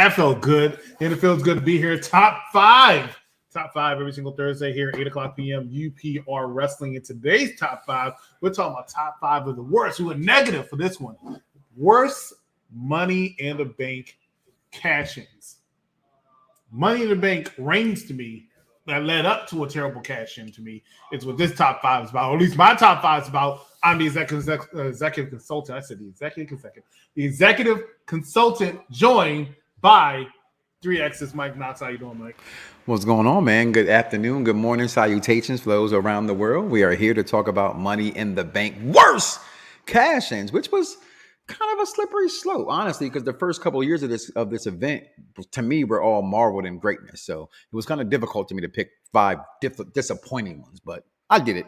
That felt good. And it feels good to be here. Top five every single Thursday here, 8 o'clock p.m. UPR Wrestling. In today's top five, we're talking about top five of the worst. We went negative for this one. Worst Money in the Bank cash-ins. Money in the Bank rings to me that led up to a terrible cash-in to me. It's what this top five is about, or at least my top five is about. I'm the executive consultant. I said the executive consultant joined by 3X's Mike Knox. How you doing, Mike? What's going on, man? Good afternoon, good morning, salutations for those around the world. We are here to talk about Money in the Bank worst cash-ins, which was kind of a slippery slope, honestly, because the first couple of years of this event, to me, were all marveled in greatness. So it was kind of difficult to me to pick five disappointing ones, but I did it.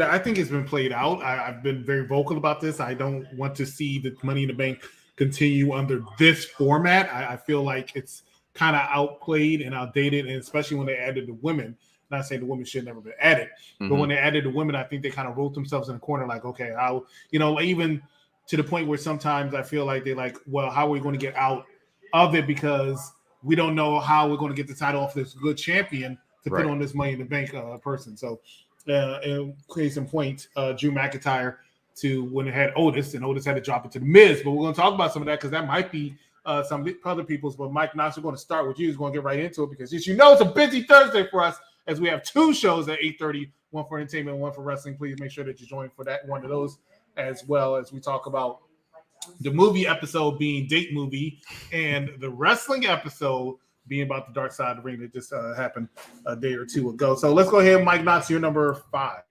I think it's been played out. I've been very vocal about this. I don't want to see the Money in the Bank continue under this format. I feel like it's kind of outplayed and outdated, and especially when they added the women. Not saying the women should never been added, but when they added the women, I think they kind of wrote themselves in a corner. Like, okay, even to the point where sometimes I feel like they're like, well, how are we going to get out of it because we don't know how we're going to get the title off this good champion to put on this Money in the Bank person. So, in case in point, Drew McIntyre to when it had Otis, and Otis had to drop it to the Miz. But we're going to talk about some of that because that might be some other people's. But Mike Knox, we're going to start with you. He's going to get right into it because, as you know, it's a busy Thursday for us, as we have two shows at 8:30, one for entertainment, one for wrestling. Please make sure that you join for that one of those, as well as we talk about the movie episode being Date Movie and the wrestling episode being about the Dark Side of the Ring that just happened a day or two ago. So let's go ahead, Mike Knox, your number five.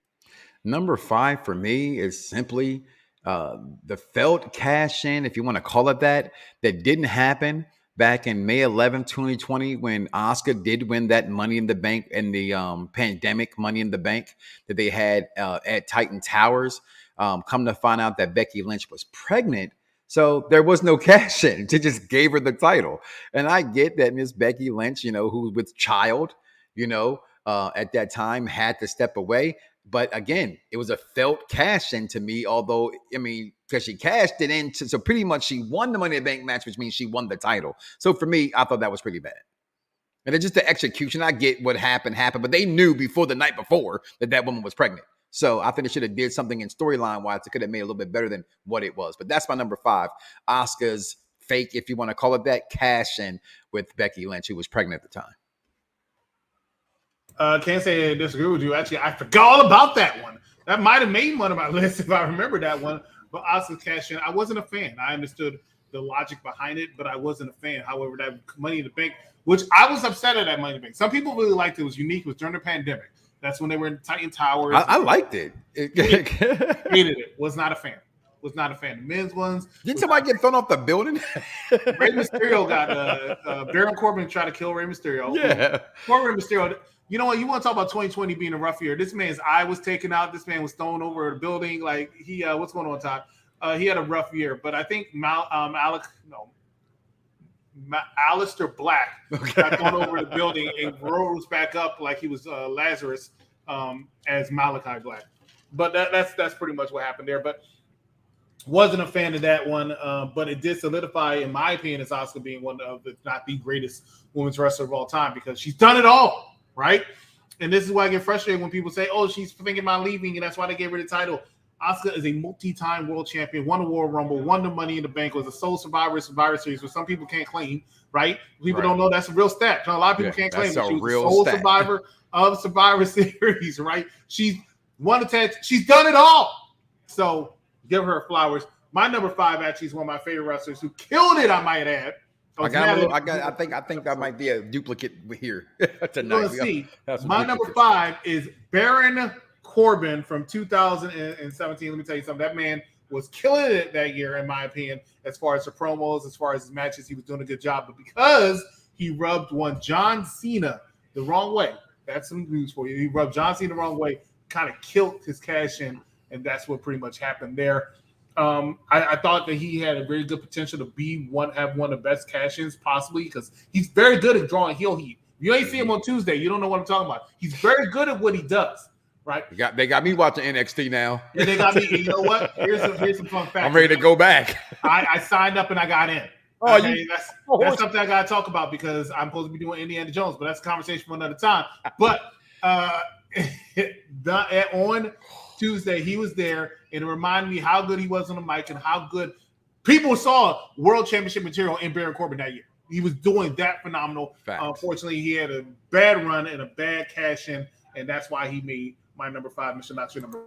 Number five for me is simply the failed cash-in, if you want to call it that didn't happen back in May 11th, 2020, when Asuka did win that Money in the Bank and the pandemic Money in the Bank that they had at Titan Towers. Come to find out that Becky Lynch was pregnant. So there was no cash in. They just gave her the title. And I get that Miss Becky Lynch, who was with child, at that time had to step away. But again, it was a felt cash in to me, although, because she cashed it in. So pretty much she won the Money in the Bank match, which means she won the title. So for me, I thought that was pretty bad. And then just the execution, I get what happened, but they knew before the night before that woman was pregnant. So I think they should have did something in storyline-wise that could have made it a little bit better than what it was. But that's my number five. Asuka's fake, if you want to call it that, cash in with Becky Lynch, who was pregnant at the time. Can't say I disagree with you. Actually, I forgot all about that one. That might have made one of my lists if I remember that one. But Asuka's cash in, I wasn't a fan. I understood the logic behind it, but I wasn't a fan. However, that Money in the Bank, which I was upset at that Money in the Bank. Some people really liked it. It was unique. It was during the pandemic. That's when they were in Titan Towers. I liked it. Hated it. Was not a fan. The men's ones. Didn't somebody get thrown off the building? Rey Mysterio got Baron Corbin tried to kill Rey Mysterio. Yeah. Poor Rey Mysterio. You know what? You want to talk about 2020 being a rough year. This man's eye was taken out. This man was thrown over the building. Like he, what's going on, Todd? He had a rough year. But I think Alistair Black got thrown over the building and rose back up like he was Lazarus as Malachi Black. But that's pretty much what happened there. But wasn't a fan of that one. But it did solidify, in my opinion, as Asuka being one of, if not the greatest women's wrestler of all time, because she's done it all. Right? And this is why I get frustrated when people say, oh, she's thinking about leaving, and that's why they gave her the title. Asuka is a multi-time world champion, won the Royal Rumble, won the Money in the Bank, was a sole Survivor Series, which some people can't claim, right? People don't know that's a real stat. A lot of people can't claim that she was a sole survivor of Survivor Series, right? She's won the tag. She's done it all. So give her flowers. My number five actually is one of my favorite wrestlers who killed it, I might add. I think that might be a duplicate here tonight. Let's see. My number five is Baron Corbin from 2017. Let me tell you something. That man was killing it that year, in my opinion, as far as the promos, as far as his matches. He was doing a good job. But because he rubbed one John Cena the wrong way, that's some news for you. He rubbed John Cena the wrong way, kind of killed his cash in, and that's what pretty much happened there. I thought that he had a very good potential to have one of the best cash-ins possibly, because he's very good at drawing heel heat. If you ain't see him on Tuesday, you don't know what I'm talking about. He's very good at what he does, right? They got me watching NXT now. Yeah, they got me. You know what? Here's some fun facts. I'm ready to go back. I signed up and I got in. Oh, Okay, that's something I gotta talk about because I'm supposed to be doing Indiana Jones, but that's a conversation for another time. But on Tuesday, he was there, and it reminded me how good he was on the mic and how good people saw World Championship material in Baron Corbin that year. He was doing that phenomenal. Unfortunately, he had a bad run and a bad cash in, and that's why he made my number 5, Mr. Not Your Number.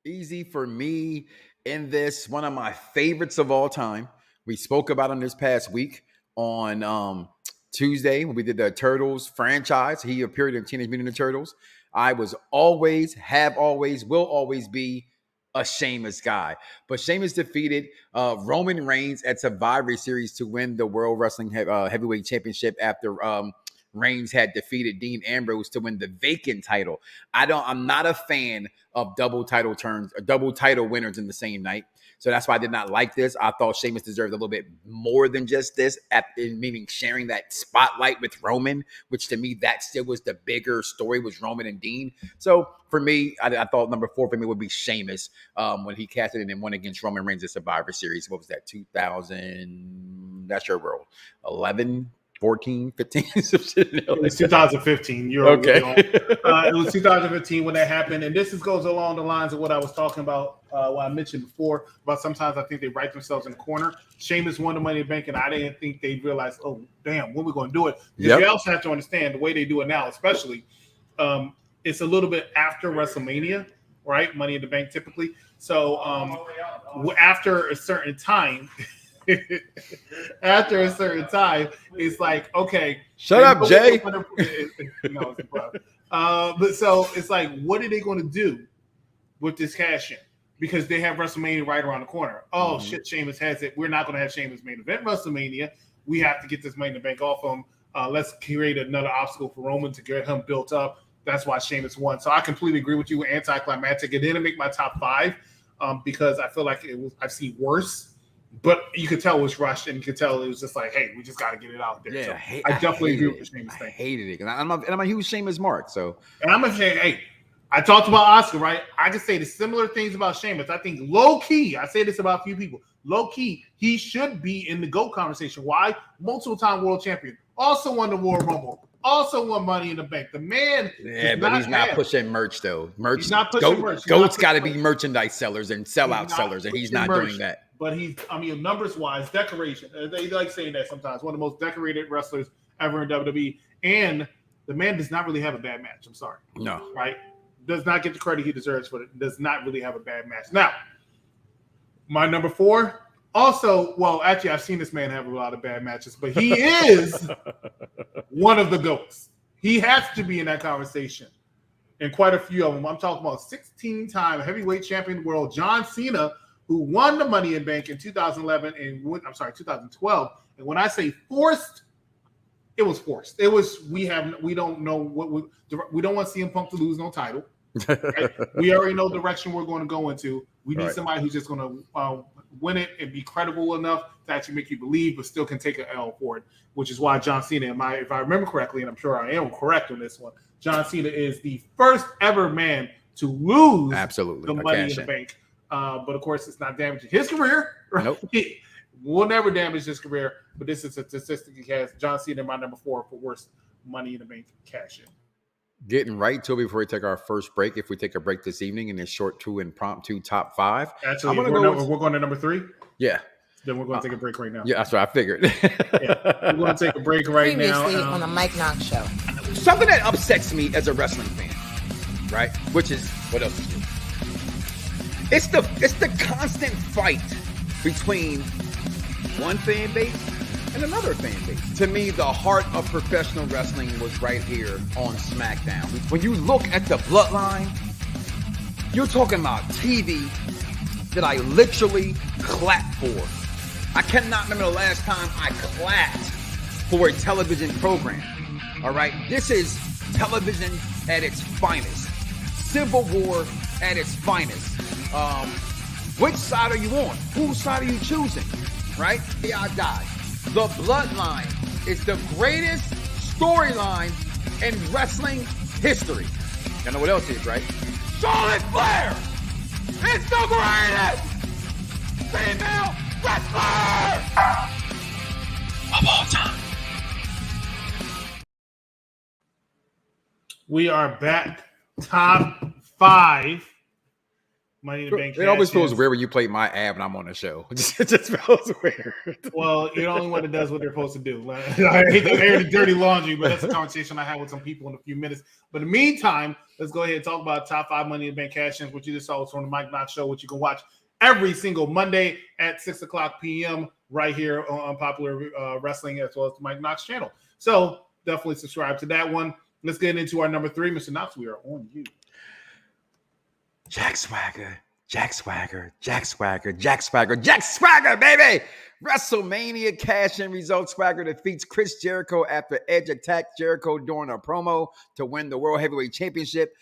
Easy for me in this, one of my favorites of all time. We spoke about him this past week on Tuesday when we did the Turtles franchise. He appeared in Teenage Mutant Ninja Turtles. I was always, have always, will always be a Sheamus guy. But Sheamus defeated Roman Reigns at Survivor Series to win the World Wrestling Heavyweight Championship after Reigns had defeated Dean Ambrose to win the vacant title. I'm not a fan of double title winners in the same night. So that's why I did not like this. I thought Sheamus deserved a little bit more than just this, meaning sharing that spotlight with Roman, which to me, that still was the bigger story, was Roman and Dean. So for me, I thought number 4 for me would be Sheamus when he casted in and won against Roman Reigns at Survivor Series. What was that, 2000? That's your world. 11? 14, 15? It was 2015. You're okay. It was 2015 when that happened. And this goes along the lines of what I was talking about, what I mentioned before, about sometimes I think they write themselves in the corner. Sheamus won the Money in the Bank, and I didn't think they realized, oh, damn, when are we going to do it? Because you also have to understand the way they do it now, especially, it's a little bit after WrestleMania, right? Money in the Bank typically. So after a certain time, it's like, okay. Shut up, Jay. No, it's improv. But so it's like, what are they going to do with this cash in? Because they have WrestleMania right around the corner. Oh, shit, Sheamus has it. We're not going to have Sheamus main event WrestleMania. We have to get this Money in the Bank off him. Let's create another obstacle for Roman to get him built up. That's why Sheamus won. So I completely agree with you. Anticlimactic. It didn't make my top 5 because I feel like I've seen worse. But you could tell it was rushed, and you could tell it was just like, hey, we just got to get it out there. Yeah, so I definitely agree with the Sheamus thing. I hated it. And I'm a huge Sheamus mark. So, and I'm going to say, hey, I talked about Oscar, right? I can say the similar things about Sheamus. I think low key, I say this about a few people, low key, he should be in the GOAT conversation. Why? Multiple time world champion. Also won the Royal Rumble. Also won Money in the Bank. The man, but he's not pushing merch though. He's not pushing merch. GOAT's got to be merchandise sellers and sellout sellers, and he's not doing that. But numbers wise, decoration. They like saying that sometimes. One of the most decorated wrestlers ever in WWE, and the man does not really have a bad match. I'm sorry. No. Right? Does not get the credit he deserves for it. Does not really have a bad match. Now, my number 4. Also, well, actually, I've seen this man have a lot of bad matches, but he is one of the GOATs. He has to be in that conversation. And quite a few of them. I'm talking about 16-time heavyweight champion of the world, John Cena, who won the Money in Bank in 2012. And when I say forced, it was forced. It was, we don't know we don't want CM Punk to lose no title. Right? We already know the direction we're going to go into. We need somebody who's just going to win it and be credible enough to actually make you believe, but still can take an L for it, which is why John Cena, if I remember correctly, and I'm sure I am correct on this one, John Cena is the first ever man to lose the Money in the Bank. But of course, it's not damaging his career. Right? Nope. Will never damage his career. But this is a statistic he has. John Cena, my number 4 for worst Money in the Bank cash in. Getting right to it before we take our first break. If we take a break this evening in this short 2 impromptu top 5, actually, we're going to number 3. Yeah. Then we're going to take a break right now. Yeah, that's what I figured. We're going to take a break right now. Previously on the Mike Knox Show. Something that upsets me as a wrestling fan, right? Which is what else is new? It's the constant fight between one fan base and another fan base. To me, the heart of professional wrestling was right here on SmackDown. When you look at the bloodline, you're talking about TV that I literally clapped for. I cannot remember the last time I clapped for a television program. All right? This is television at its finest. Civil War at its finest. Which side are you on? Whose side are you choosing? Right? Yeah, I died. The Bloodline is the greatest storyline in wrestling history. Y'all know what else is, right? Charlotte Flair is the greatest female wrestler! of all time. We are back. Top 5 Money in the Bank. It always feels weird when you play my ad when I'm on the show. It just feels weird. Well, you're the only one that does what they're supposed to do. I hate to air the dirty laundry, but that's a conversation I had with some people in a few minutes. But in the meantime, let's go ahead and talk about top 5 Money in the Bank cash-ins, which you just saw from the Mike Knox Show, which you can watch every single Monday at 6 o'clock p.m. right here on Unpopular Wrestling, as well as the Mike Knox channel. So definitely subscribe to that one. Let's get into our number 3. Mr. Knox, we are on you. Jack Swagger, baby! WrestleMania cash-in result. Swagger defeats Chris Jericho after Edge attacked Jericho during a promo to win the World Heavyweight Championship.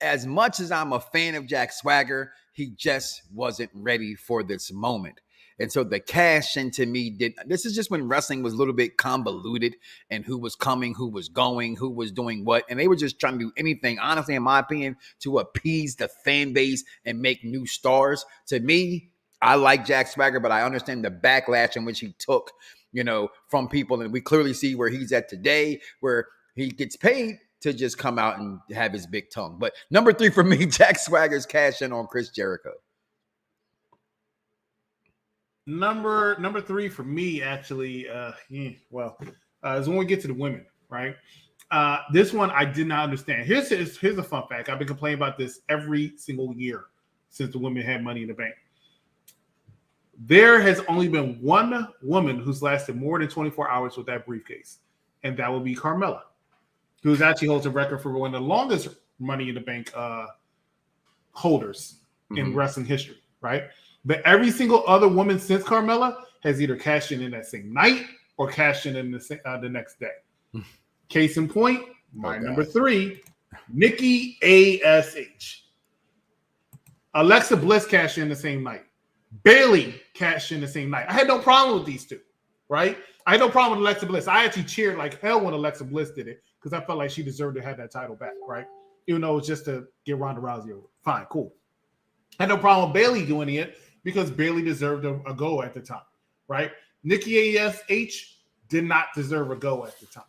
As much as I'm a fan of Jack Swagger, he just wasn't ready for this moment. And so the cash-in to me this is just when wrestling was a little bit convoluted and who was coming, who was going, who was doing what. And they were just trying to do anything, honestly, in my opinion, to appease the fan base and make new stars. To me, I like Jack Swagger, but I understand the backlash in which he took, from people. And we clearly see where he's at today, where he gets paid to just come out and have his big tongue. But number 3 for me, Jack Swagger's cash-in on Chris Jericho. Number 3 for me, actually, is when we get to the women, right? This one I did not understand. Here's a fun fact. I've been complaining about this every single year since the women had Money in the Bank. There has only been one woman who's lasted more than 24 hours with that briefcase, and that would be Carmella, who actually holds a record for one of the longest Money in the Bank holders in wrestling history, right? But every single other woman since Carmella has either cashed in that same night or cashed in the next day. Case in point, number 3, Nikki A.S.H. Alexa Bliss cashed in the same night. Bayley cashed in the same night. I had no problem with these two, right? I had no problem with Alexa Bliss. I actually cheered like hell when Alexa Bliss did it because I felt like she deserved to have that title back, right? Even though it was just to get Ronda Rousey over. Fine, cool. I had no problem with Bayley doing it because Bayley deserved a go at the time, right? Nikki A.S.H. did not deserve a go at the time.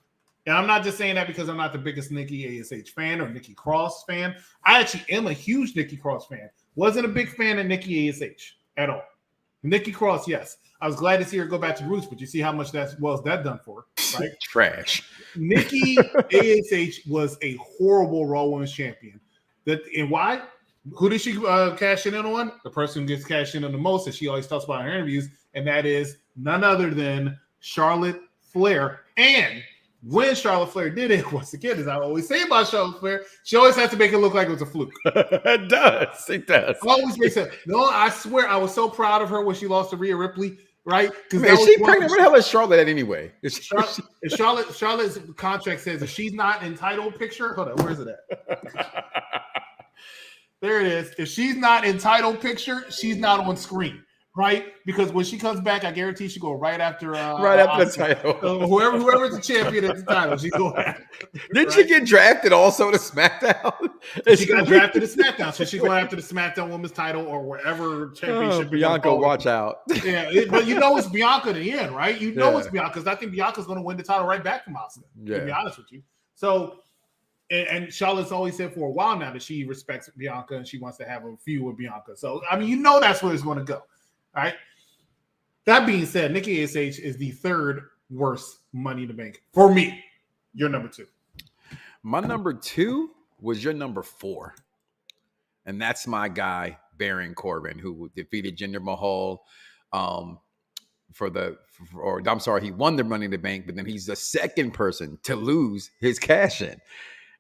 And I'm not just saying that because I'm not the biggest Nikki A.S.H. fan or Nikki Cross fan. I actually am a huge Nikki Cross fan. Wasn't a big fan of Nikki A.S.H. at all. Nikki Cross, yes. I was glad to see her go back to roots, but you see how much that done for her, right? Trash. Nikki A.S.H. was a horrible Raw Women's Champion. And why? Who did she cash in on? The person who gets cashed in on the most, as she always talks about in her interviews, and that is none other than Charlotte Flair. And when Charlotte Flair did it, once again, as I always say about Charlotte Flair, she always has to make it look like it was a fluke. It does. Always makes it. No, I swear, I was so proud of her when she lost to Rhea Ripley, right? Is she pregnant? Where the hell is Charlotte at anyway? Charlotte's contract says if she's not in title picture, hold on, where is it at? There it is. If she's not in title picture, she's not on screen, right? Because when she comes back, I guarantee she'll go right after the title. Whoever's the champion at the title, she's going after. Didn't she get drafted also to SmackDown? She got drafted to SmackDown, so she's going after the SmackDown Women's title or wherever championship. Bianca, watch out. Yeah, but it's Bianca in the end, right? It's Bianca because I think Bianca's going to win the title right back from Asuka. To be honest with you, so. And Charlotte's always said for a while now that she respects Bianca and she wants to have a feud with Bianca. So, I mean, that's where it's going to go. All right. That being said, Nikki A.S.H. is the 3rd worst Money in the Bank for me. Your number 2. My number 2 was your number 4. And that's my guy, Baron Corbin, who defeated Jinder Mahal he won the Money in the Bank, but then he's the 2nd person to lose his cash-in.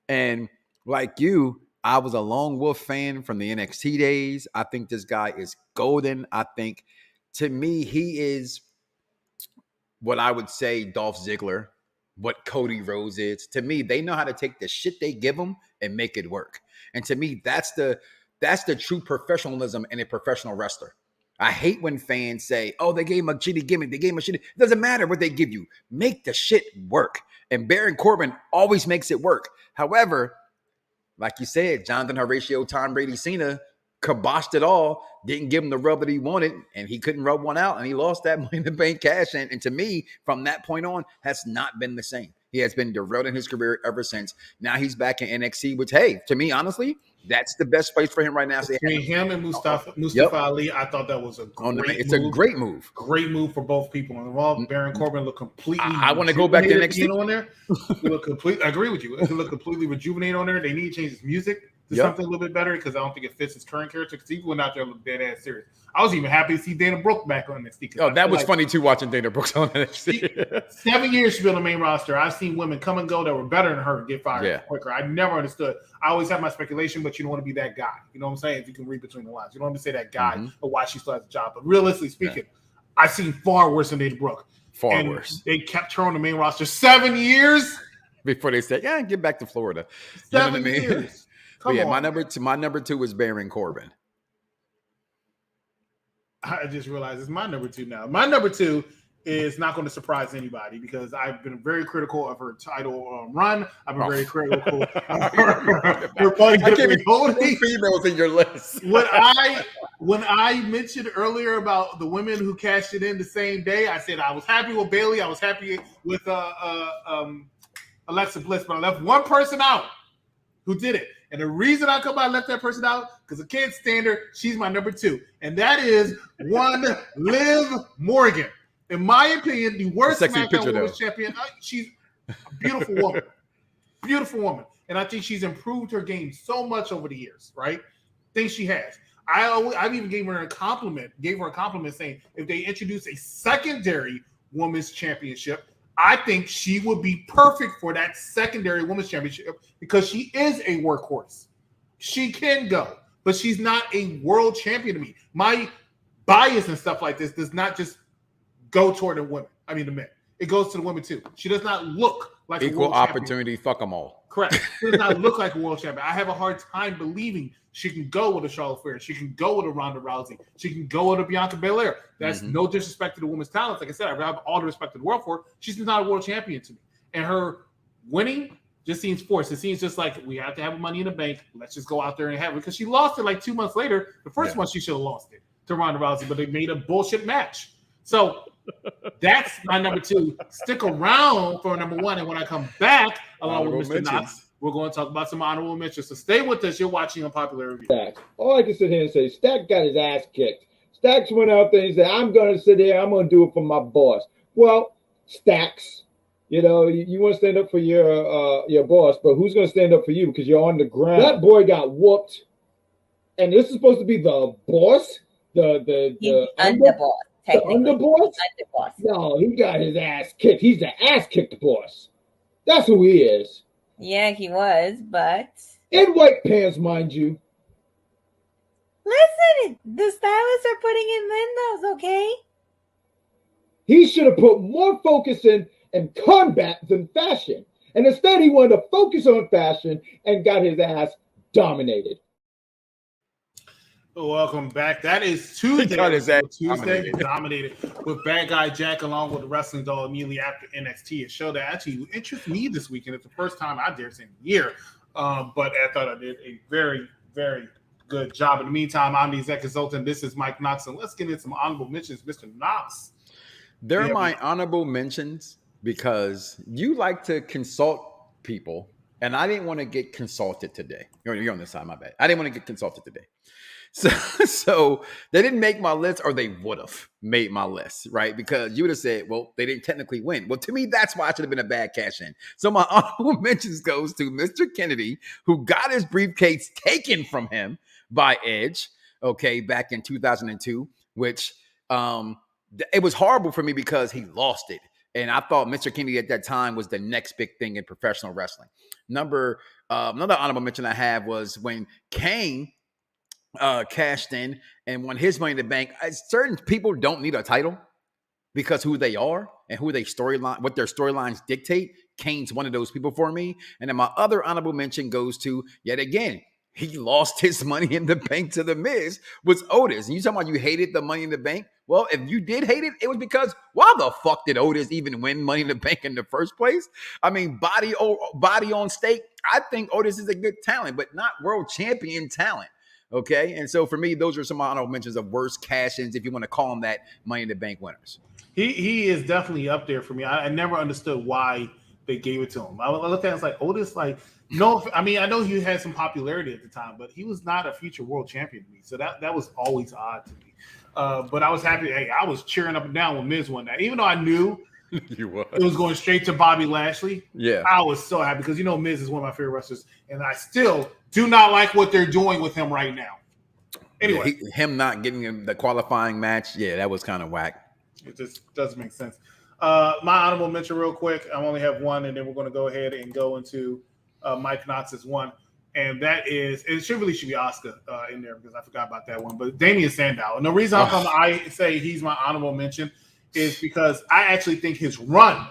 And like you, I was a Lone Wolf fan from the NXT days. I think this guy is golden. I think, to me, he is what I would say Dolph Ziggler, what Cody Rhodes is. To me, they know how to take the shit they give them and make it work. And to me, that's the true professionalism in a professional wrestler. I hate when fans say, oh, they gave him a shitty gimmick. They gave him a shitty. It doesn't matter what they give you. Make the shit work. And Baron Corbin always makes it work. However, like you said, Jonathan Horatio, Tom Brady, Cena, kiboshed it all, didn't give him the rub that he wanted, and he couldn't rub one out, and he lost that Money in the Bank cash. And to me, from that point on, has not been the same. He has been derailed in his career ever since. Now he's back in NXT, which, hey, to me, honestly, that's the best place for him right now. Between him and Mustafa Ali, I thought that was a great move. It's a great move. Great move for both people involved. Baron Corbin looked completely. I want to go back to NXT on there. I agree with you. It looked completely rejuvenated on there. They need to change his music to something a little bit better because I don't think it fits his current character. Because he went out there look dead ass serious. I was even happy to see Dana Brooke back on NXT. Oh, that was funny too, watching Dana Brooks on NXT. 7 years she's been on the main roster. I've seen women come and go that were better than her get fired quicker. I never understood. I always have my speculation, but you don't want to be that guy. You know what I'm saying? If you can read between the lines, you don't want to say that guy or why she still has a job. But realistically speaking, I've seen far worse than Dana Brooke. Far worse. They kept her on the main roster 7 years before they said, "Yeah, get back to Florida." 7 years. Come on. My number two is Baron Corbin. I just realized it's my number two now. My number two is not going to surprise anybody because I've been very critical of her title run. I've been very critical of her holding females in your list. When I mentioned earlier about the women who cashed it in the same day, I said I was happy with Bayley. I was happy with Alexa Bliss, but I left one person out who did it. And the reason I left that person out, because I can't stand her, she's my number two. And that is one Liv Morgan. In my opinion, the worst SmackDown Women's Champion. She's a beautiful woman. Beautiful woman. And I think she's improved her game so much over the years, right? Think she has. I've even gave her a compliment saying if they introduce a secondary women's championship, I think she would be perfect for that secondary women's championship because she is a workhorse. She can go, but she's not a world champion to me. My bias and stuff like this does not just go toward the men. It goes to the women too. She does not look like equal a world opportunity. Champion. Fuck them all. Correct. She does not look like a world champion. I have a hard time believing she can go with a Charlotte Flair. She can go with a Ronda Rousey. She can go with a Bianca Belair. That's no disrespect to the women's talents. Like I said, I have all the respect in the world for her. She's not a world champion to me. And her winning just seems forced. It seems just like we have to have Money in the Bank. Let's just go out there and have it. Because she lost it like 2 months later. The first one, she should have lost it to Ronda Rousey, but they made a bullshit match. So that's my number two. Stick around for number one. And when I come back, along with Mr. Knox, we're going to talk about some honorable mentions. So stay with us. You're watching Unpopular Review. All I can sit here and say, Stack got his ass kicked. Stacks went out there and said, I'm going to sit here. I'm going to do it for my boss. Well, Stacks, you want to stand up for your boss, but who's going to stand up for you because you're on the ground? That boy got whooped. And this is supposed to be the boss? The underboss. The underboss? Underboss. No, he got his ass kicked. He's the ass kicked boss. That's who he is. Yeah, he was, but in white pants, mind you. Listen, the stylists are putting in windows, okay? He should have put more focus in combat than fashion. And instead, he wanted to focus on fashion and got his ass dominated. Welcome back. That is Tuesday. Dominated with Bad Guy Jack along with the Wrestling Doll immediately after NXT. A show that actually interests me this weekend. It's the first time I dare say in a year. But I thought I did a very, very good job. In the meantime, I'm the executive consultant. This is Mike Knox. And let's get into some honorable mentions. Mr. Knox. They're my honorable mentions because you like to consult people. And I didn't want to get consulted today. You're on this side, my bad. I didn't want to get consulted today. So they didn't make my list, or they would have made my list, right? Because you would have said, well, they didn't technically win. Well, to me, that's why I should have been a bad cash in. So my honorable mentions goes to Mr. Kennedy, who got his briefcase taken from him by Edge, back in 2002, which it was horrible for me because he lost it. And I thought Mr. Kennedy at that time was the next big thing in professional wrestling. Another honorable mention I have was when Kane cashed in and won his Money in the Bank. Certain people don't need a title because who they are and what their storylines dictate. Kane's one of those people for me. And then my other honorable mention goes to, yet again, he lost his Money in the Bank to The Miz, was Otis. And you talking about you hated the Money in the Bank? Well, if you did hate it, it was because why the fuck did Otis even win Money in the Bank in the first place? I mean, body on stake. I think Otis is a good talent, but not world champion talent. Okay, and so for me, those are some honorable mentions of worst cash-ins, if you want to call them that, Money in the Bank winners. He is definitely up there for me. I never understood why they gave it to him. I looked at it, it's like Otis, like, no, I mean, I know he had some popularity at the time, but he was not a future world champion to me. So that was always odd to me. But I was happy. Hey, I was cheering up and down when Miz won that, even though I knew it was going straight to Bobby Lashley. Yeah, I was so happy because Miz is one of my favorite wrestlers, and I still do not like what they're doing with him right now. Anyway, him not getting the qualifying match, that was kind of whack. It just doesn't make sense. My honorable mention, real quick. I only have one, and then we're going to go ahead and go into Mike Knox's one, and that is it should be Asuka in there because I forgot about that one. But Damian Sandow, and the reason how come I say he's my honorable mention is because I actually think his run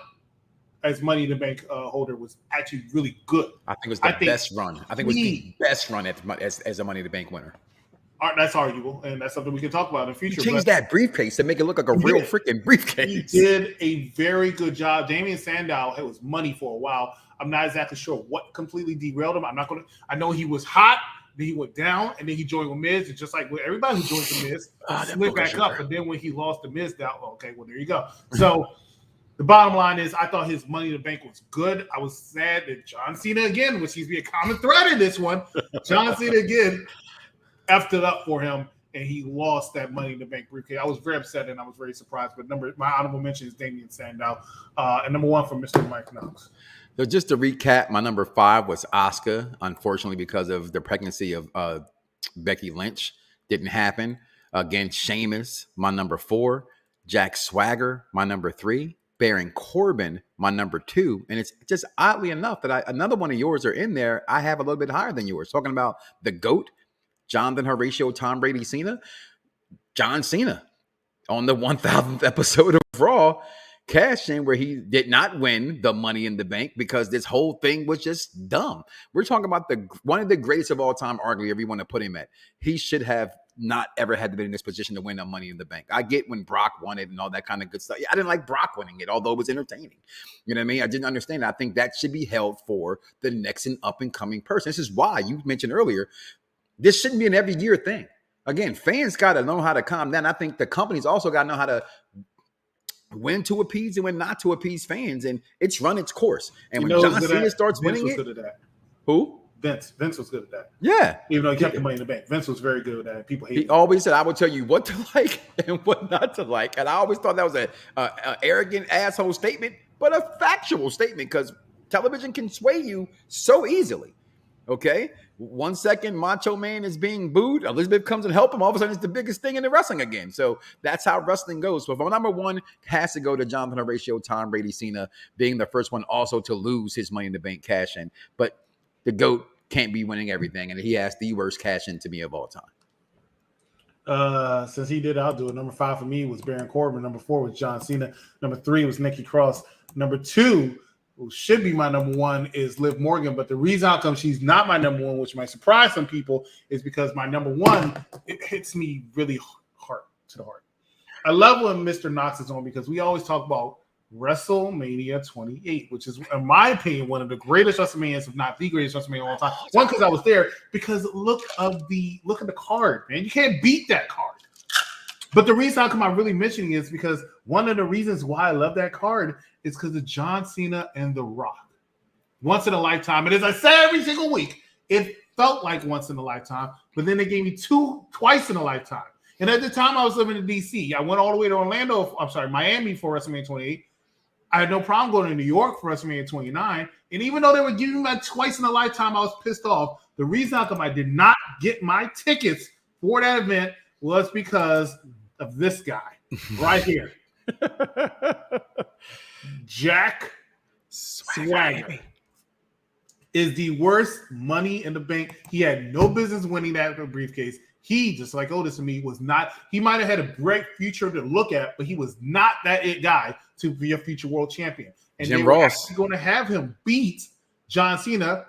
as Money in the Bank holder was actually really good. I think it was the best run. I think it was the best run as a Money in the Bank winner. That's arguable, and that's something we can talk about in the future. Change that briefcase to make it look like a real freaking briefcase. He did a very good job. Damian Sandow, it was money for a while. I'm not exactly sure what completely derailed him. I know he was hot, then he went down, and then he joined with Miz. And just like with everybody who joined the Miz, slid back up. But then when he lost the Miz down, okay, well, there you go. So the bottom line is I thought his Money in the Bank was good. I was sad that John Cena again, which seems to be a common thread in this one, John Cena again effed it up for him, and he lost that Money in the Bank briefcase. I was very upset, and I was very surprised. But my honorable mention is Damian Sandow, and number one for Mr. Mike Knox. So just to recap, my number 5 was Asuka. Unfortunately, because of the pregnancy of Becky Lynch, didn't happen. Again, Sheamus, my number 4. Jack Swagger, my number 3. Baron Corbin, my number 2. And it's just oddly enough that another one of yours are in there. I have a little bit higher than yours. Talking about the GOAT, Jonathan Horatio, Tom Brady, Cena. John Cena on the 1000th episode of Raw, cash in where he did not win the Money in the Bank because this whole thing was just dumb. We're talking about one of the greatest of all time, arguably, everyone to put him at. He should have not ever had to be in this position to win a Money in the Bank. I get when Brock won it and all that kind of good stuff. I didn't like Brock winning it, although it was entertaining. You know what I mean? I didn't understand it. I think that should be held for the next and up-and-coming person. This is why you mentioned earlier, this shouldn't be an every year thing. Again, fans got to know how to calm down. I think the companies also got to know how to when to appease and when not to appease fans. And it's run its course. And when John Cena starts winning it. Good at that. Who? Vince was good at that. Yeah. Even though he kept the Money in the Bank. Vince was very good at that. People hate him. He always said, I will tell you what to like and what not to like. And I always thought that was an arrogant asshole statement, but a factual statement because television can sway you so easily. Okay? 1 second, Macho Man is being booed. Elizabeth comes and helps him. All of a sudden, it's the biggest thing in the wrestling again. So that's how wrestling goes. So my number 1 has to go to Jonathan Horatio, Tom Brady, Cena, being the first one also to lose his Money in the Bank cash in. But the GOAT can't be winning everything, and he has the worst cash in to me of all time. Since he did, I'll do it. Number 5 for me was Baron Corbin. Number 4 was John Cena. Number 3 was Nikki Cross. Number 2, who should be my number 1, is Liv Morgan. But the reason how come she's not my number 1, which might surprise some people, is because my number 1, it hits me really hard to the heart. I love when Mr. Knox is on because we always talk about WrestleMania 28, which is, in my opinion, one of the greatest WrestleManias, if not the greatest WrestleMania of all time. One, because I was there, because look at the card, man. You can't beat that card. But the reason how come I'm really mentioning it is because one of the reasons why I love that card is because of John Cena and The Rock. Once in a lifetime. And as I say every single week, it felt like once in a lifetime, but then they gave me twice in a lifetime. And at the time I was living in DC, I went all the way to Miami for WrestleMania 28. I had no problem going to New York for WrestleMania 29. And even though they were giving me that twice in a lifetime, I was pissed off. The reason how come I did not get my tickets for that event was because of this guy right here. Jack Swagger is the worst Money in the Bank. He had no business winning that briefcase. He, just like Otis to me, was not. He might have had a great future to look at, but he was not that it guy to be a future world champion. And Jim they were Ross actually going to have him beat John Cena.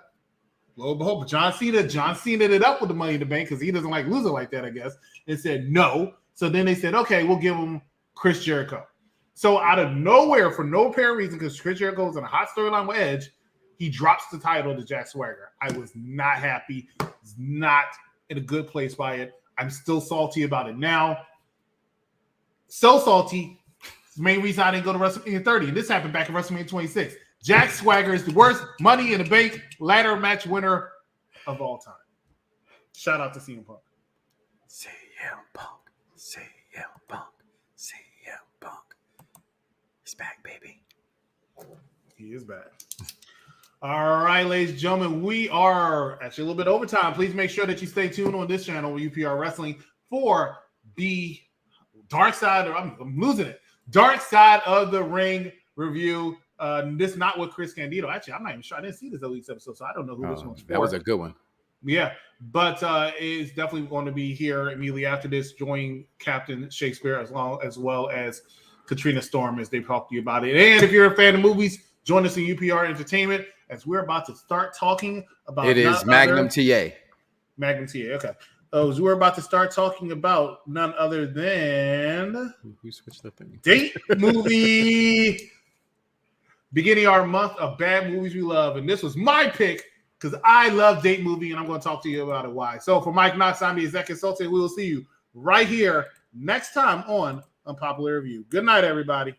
Lo and behold, but John Cena it up with the Money in the Bank because he doesn't like losing like that, I guess, and said no. So then they said, okay, we'll give him Chris Jericho. So out of nowhere, for no apparent reason, because Chris Jericho was in a hot storyline with Edge, he drops the title to Jack Swagger. I was not happy. It's not in a good place by it. I'm still salty about it now. So salty. It's the main reason I didn't go to WrestleMania 30. And this happened back in WrestleMania 26. Jack Swagger is the worst Money in the Bank ladder match winner of all time. Shout out to CM Punk. CM Punk. CM Punk. CM Punk. He's back, baby. He is back. All right, ladies and gentlemen, we are actually a little bit over time. Please make sure that you stay tuned on this channel, UPR Wrestling, for the Dark Side, or I'm losing it. Dark Side of the Ring review. This not with Chris Candido. Actually, I'm not even sure. I didn't see this Elite episode, so I don't know who this one's for. That was a good one. Yeah, but it's definitely going to be here immediately after this, joining Captain Shakespeare as well as Katrina Storm as they talk to you about it. And if you're a fan of movies, join us in UPR Entertainment as we're about to start talking about it is Magnum TA. Magnum TA, okay. As we're about to start talking about none other than Who switched the thing? Date Movie. Beginning our month of bad movies we love. And this was my pick because I love Date Movie, and I'm going to talk to you about it why. So for Mike Knox, I'm the executive consultant. We will see you right here next time on Unpopular Review. Good night, everybody.